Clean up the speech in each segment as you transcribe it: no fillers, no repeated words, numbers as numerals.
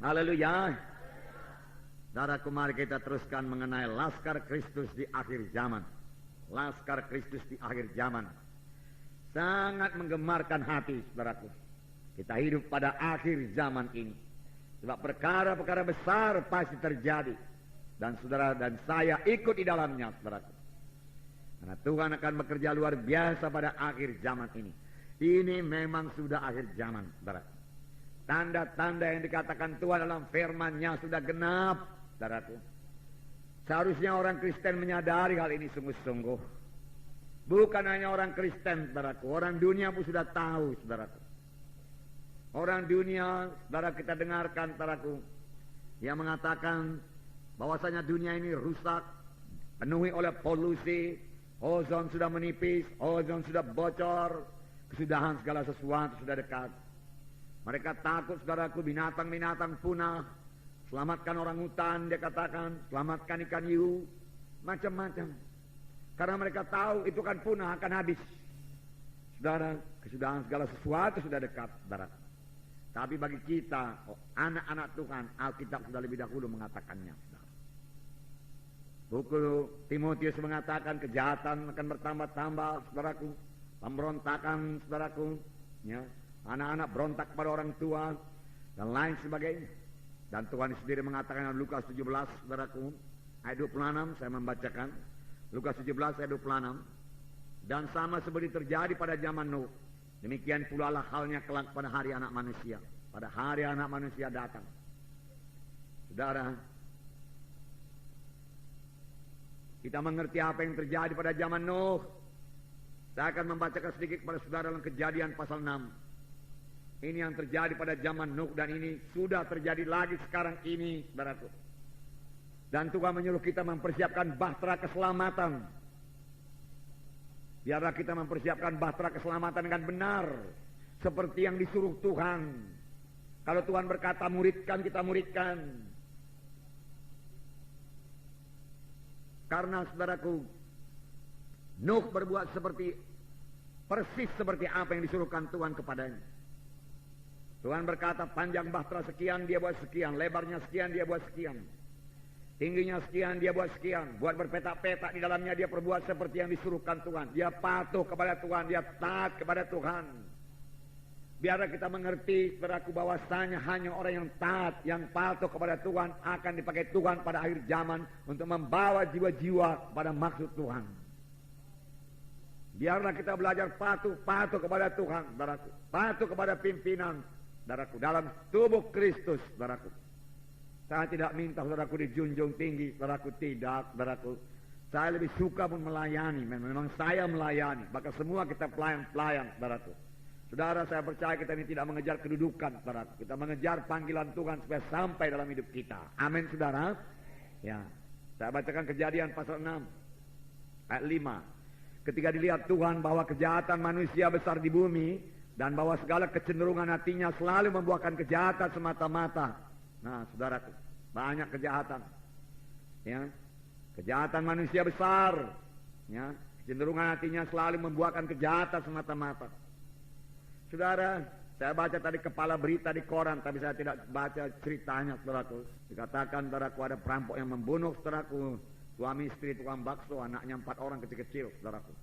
Haleluya. Saudaraku, mari kita teruskan mengenai Laskar Kristus di akhir zaman. Laskar Kristus di akhir zaman. Sangat menggemarkan hati, saudaraku. Kita hidup pada akhir zaman ini. Sebab perkara-perkara besar pasti terjadi. Dan saudara dan saya ikut di dalamnya, saudaraku. Karena Tuhan akan bekerja luar biasa pada akhir zaman ini. Ini memang sudah akhir zaman, saudara. Tanda-tanda yang dikatakan Tuhan dalam firman-Nya sudah genap, saudaraku. Seharusnya orang Kristen menyadari hal ini sungguh-sungguh. Bukan hanya orang Kristen, saudaraku. Orang dunia pun sudah tahu, saudaraku. Orang dunia, saudara, kita dengarkan, saudaraku, yang mengatakan bahwasanya dunia ini rusak, penuhi oleh polusi, ozon sudah menipis, ozon sudah bocor, kesudahan segala sesuatu sudah dekat. Mereka takut, saudaraku, binatang-binatang punah. Selamatkan orang hutan, dia katakan, selamatkan ikan hiu, macam-macam. Karena mereka tahu itu kan punah, akan habis. Saudara, kesudahan segala sesuatu sudah dekat, saudara. Tapi bagi kita, anak-anak Tuhan, Alkitab sudah lebih dahulu mengatakannya, saudara. Buku Timotius mengatakan kejahatan akan bertambah-tambah, saudaraku. Pemberontakan, saudaraku, ya, anak-anak berontak pada orang tua dan lain sebagainya. Dan Tuhan sendiri mengatakan dalam Lukas 17, saudaraku, ayat 26, saya membacakan Lukas 17 ayat 26. Dan sama seperti terjadi pada zaman Nuh, demikian pula lah halnya kelak pada hari anak manusia. Pada hari anak manusia datang, saudara, kita mengerti apa yang terjadi pada zaman Nuh. Saya akan membacakan sedikit kepada saudara dalam Kejadian pasal 6. Ini yang terjadi pada zaman Nuh dan ini sudah terjadi lagi sekarang ini, saudaraku. Dan Tuhan menyuruh kita mempersiapkan bahtera keselamatan. Biarlah kita mempersiapkan bahtera keselamatan dengan benar, seperti yang disuruh Tuhan. Kalau Tuhan berkata muridkan, kita muridkan. Karena, saudaraku, Nuh berbuat persis seperti apa yang disuruhkan Tuhan kepadanya. Tuhan berkata panjang bahtera sekian, dia buat sekian. Lebarnya sekian, dia buat sekian. Tingginya sekian, dia buat sekian. Buat berpetak-petak di dalamnya, dia perbuat seperti yang disuruhkan Tuhan. Dia patuh kepada Tuhan, dia taat kepada Tuhan. Biarlah kita mengerti, saudaraku, bahwasanya hanya orang yang taat, yang patuh kepada Tuhan akan dipakai Tuhan pada akhir zaman untuk membawa jiwa-jiwa pada maksud Tuhan. Biarlah kita belajar patuh kepada Tuhan, saudaraku. Patuh kepada pimpinan, saudaraku, dalam tubuh Kristus, saudaraku. Saya tidak minta saudaraku dijunjung tinggi, saudaraku, tidak, saudaraku. Saya lebih suka pun melayani, memang saya melayani. Maka semua kita pelayan-pelayan, saudaraku. Saudara, saya percaya kita ini tidak mengejar kedudukan, saudaraku. Kita mengejar panggilan Tuhan supaya sampai dalam hidup kita. Amin, saudara. Ya, saya bacakan Kejadian pasal 6 ayat 5. Ketika dilihat Tuhan bahwa kejahatan manusia besar di bumi dan bahwa segala kecenderungan hatinya selalu membuahkan kejahatan semata-mata. Nah, saudaraku, banyak kejahatan. Ya, kejahatan manusia besar. Ya, kecenderungan hatinya selalu membuahkan kejahatan semata-mata. Saudara, saya baca tadi kepala berita di koran, tapi saya tidak baca ceritanya, saudaraku. Dikatakan, saudaraku, ada perampok yang membunuh, saudaraku, suami istri tukang bakso, anaknya 4 orang kecil-kecil, saudaraku.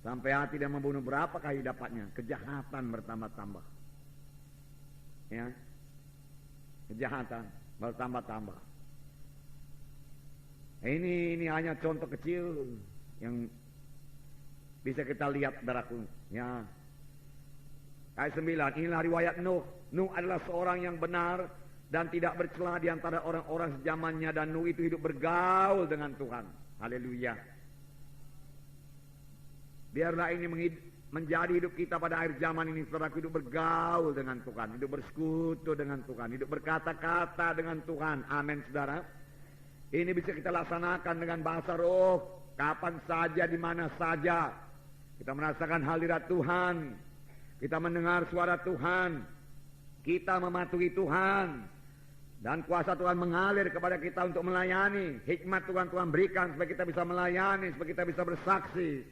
Sampai hati dia membunuh, berapakah dapatnya? Kejahatan bertambah-tambah. Ya, kejahatan bertambah-tambah. Ini hanya contoh kecil yang bisa kita lihat, saudaraku. Ya. Ayat 9, inilah riwayat Nuh. Nuh adalah seorang yang benar dan tidak bercela di antara orang-orang sejamannya, dan Nuh itu hidup bergaul dengan Tuhan. Haleluya. Biarlah ini menjadi hidup kita pada akhir zaman ini, saudara, hidup bergaul dengan Tuhan, hidup bersekutu dengan Tuhan, hidup berkata-kata dengan Tuhan. Amin, saudara. Ini bisa kita laksanakan dengan bahasa roh, kapan saja, di mana saja. Kita merasakan hadirat Tuhan. Kita mendengar suara Tuhan, kita mematuhi Tuhan, dan kuasa Tuhan mengalir kepada kita untuk melayani. Hikmat Tuhan berikan supaya kita bisa melayani, supaya kita bisa bersaksi.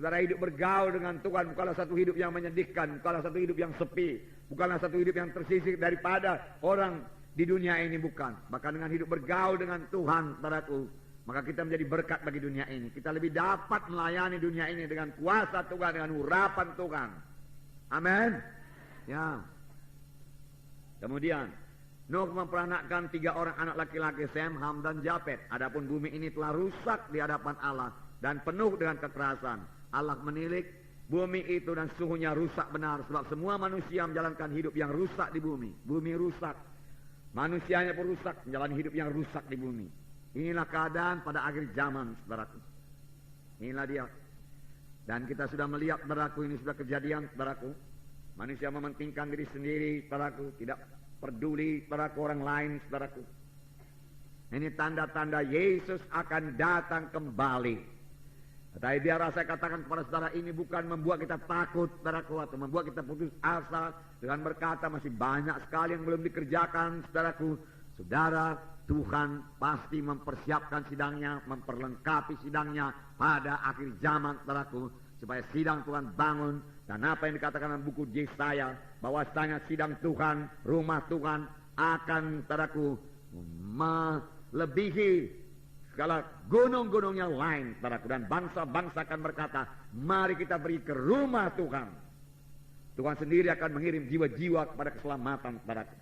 Saudara, hidup bergaul dengan Tuhan bukanlah satu hidup yang menyedihkan, bukanlah satu hidup yang sepi. bukanlah satu hidup yang tersisih daripada orang di dunia ini, bukan. Bahkan dengan hidup bergaul dengan Tuhan, saudaraku, maka kita menjadi berkat bagi dunia ini. Kita lebih dapat melayani dunia ini dengan kuasa Tuhan, dengan urapan Tuhan. Amin. Ya. Kemudian Nuh memperanakkan 3 orang anak laki-laki, Sem, Ham, dan Japet. Adapun bumi ini telah rusak di hadapan Allah dan penuh dengan kekerasan. Allah menilik bumi itu dan suhunya rusak benar, sebab semua manusia menjalankan hidup yang rusak di bumi. Bumi rusak, manusianya pun rusak, menjalani hidup yang rusak di bumi. Inilah keadaan pada akhir zaman, saudaraku. Inilah dia. Dan kita sudah melihat, saudaraku, ini sudah kejadian, saudaraku. Manusia mementingkan diri sendiri, saudaraku, tidak peduli saudaraku orang lain, saudaraku. Ini tanda-tanda Yesus akan datang kembali. Tetapi biar saya katakan kepada saudara, ini bukan membuat kita takut, saudaraku, atau membuat kita putus asa dengan berkata masih banyak sekali yang belum dikerjakan, saudaraku. Saudara, Tuhan pasti mempersiapkan sidangnya, memperlengkapi sidangnya pada akhir zaman, saudaraku, supaya sidang Tuhan bangun. Dan apa yang dikatakan dalam buku Yesaya, bahwasanya sidang Tuhan, rumah Tuhan akan, saudaraku, melebihi segala gunung-gunung yang lain, saudaraku. Dan bangsa-bangsa akan berkata, mari kita pergi ke rumah Tuhan. Tuhan sendiri akan mengirim jiwa-jiwa kepada keselamatan, saudaraku.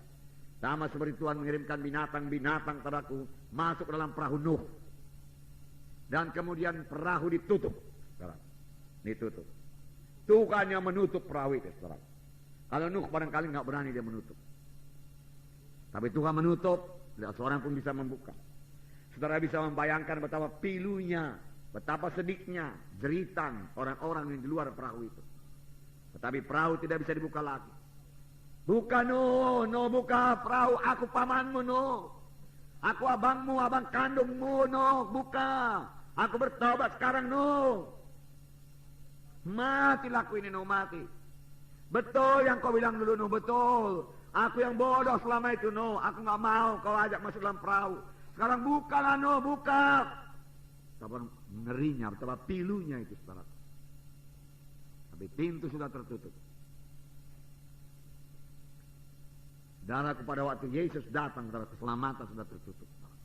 Sama seperti Tuhan mengirimkan binatang-binatang, saudaraku, masuk ke dalam perahu Nuh. Dan kemudian perahu ditutup, saudaraku. Ditutup. Tuhan yang menutup perahu itu, saudara. Kalau Nuh barangkali nggak berani dia menutup. Tapi Tuhan menutup, tidak seorang pun bisa membuka. Saudara bisa membayangkan betapa pilunya, betapa sedihnya, jeritan orang-orang yang di luar perahu itu. Tetapi perahu tidak bisa dibuka lagi. Buka Nuh, Nuh buka perahu, aku pamanmu Nuh. Aku abangmu, abang kandungmu Nuh, buka. Aku bertobat sekarang Nuh. Mati laku ini Nuh, mati. Betul yang kau bilang dulu Nuh, betul. Aku yang bodoh selama itu Nuh, aku gak mau kau ajak masuk dalam perahu. Sekarang bukalah Nuh, buka. Betapa ngerinya, betapa pilunya itu, saudara. Tapi pintu sudah tertutup. Saudara, pada waktu Yesus datang, saudara, keselamatan sudah tertutup, saudara.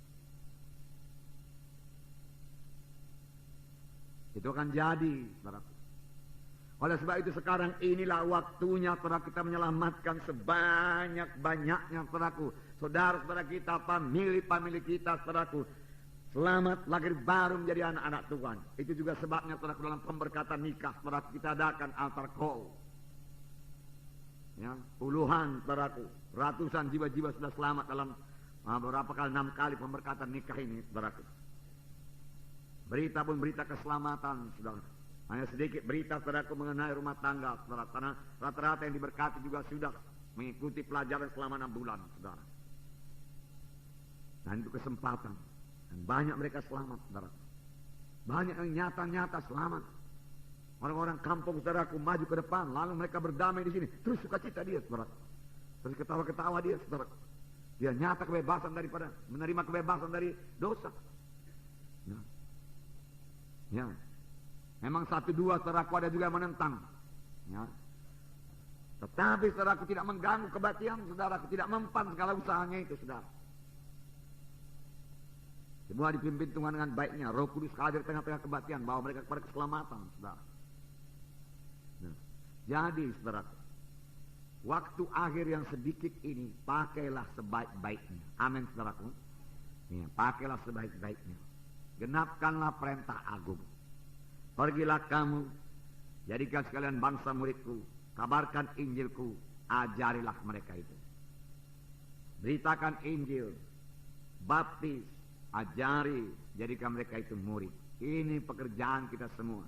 Itu akan jadi, saudara. Oleh sebab itu sekarang inilah waktunya, saudara, kita menyelamatkan sebanyak-banyaknya, saudaraku. Saudara-saudara kita, famili-famili kita, saudaraku. Selamat lahir baru menjadi anak-anak Tuhan. Itu juga sebabnya, saudaraku, dalam pemberkatan nikah, saudaraku, kita adakan altar call. Ya, puluhan, saudaraku, ratusan jiwa-jiwa sudah selamat dalam beberapa kali, 6 kali pemberkatan nikah ini, saudaraku. Berita pun berita keselamatan, saudara. Hanya sedikit berita, saudaraku, mengenai rumah tangga, saudara. Karena rata-rata yang diberkati juga sudah mengikuti pelajaran selama 6 bulan, saudara. Dan itu kesempatan. Dan banyak mereka selamat, saudara. Banyak yang nyata-nyata selamat. Orang-orang kampung, saudaraku, maju ke depan, lalu mereka berdamai di sini. Terus sukacita dia, saudara. Terus ketawa-ketawa dia, saudara. Dia nyata kebebasan daripada, menerima kebebasan dari dosa. Ya. Ya. Memang 1-2 saudaraku ada juga yang menentang. Ya. Tetapi saudaraku tidak mengganggu kebaktian, saudaraku tidak mempan segala usahanya itu, saudara. Semua dipimpin Tuhan dengan baiknya. Roh Kudus hadir tengah-tengah kebaktian, bawa mereka kepada keselamatan, saudara. Nah, jadi saudaraku, waktu akhir yang sedikit ini pakailah sebaik-baiknya. Amin, saudaraku. Ya, pakailah sebaik-baiknya. Genapkanlah perintah agung. Pergilah kamu, jadikan sekalian bangsa muridku, kabarkan Injilku, ajarilah mereka itu. Beritakan Injil, baptis, ajari, jadikan mereka itu murid. Ini pekerjaan kita semua.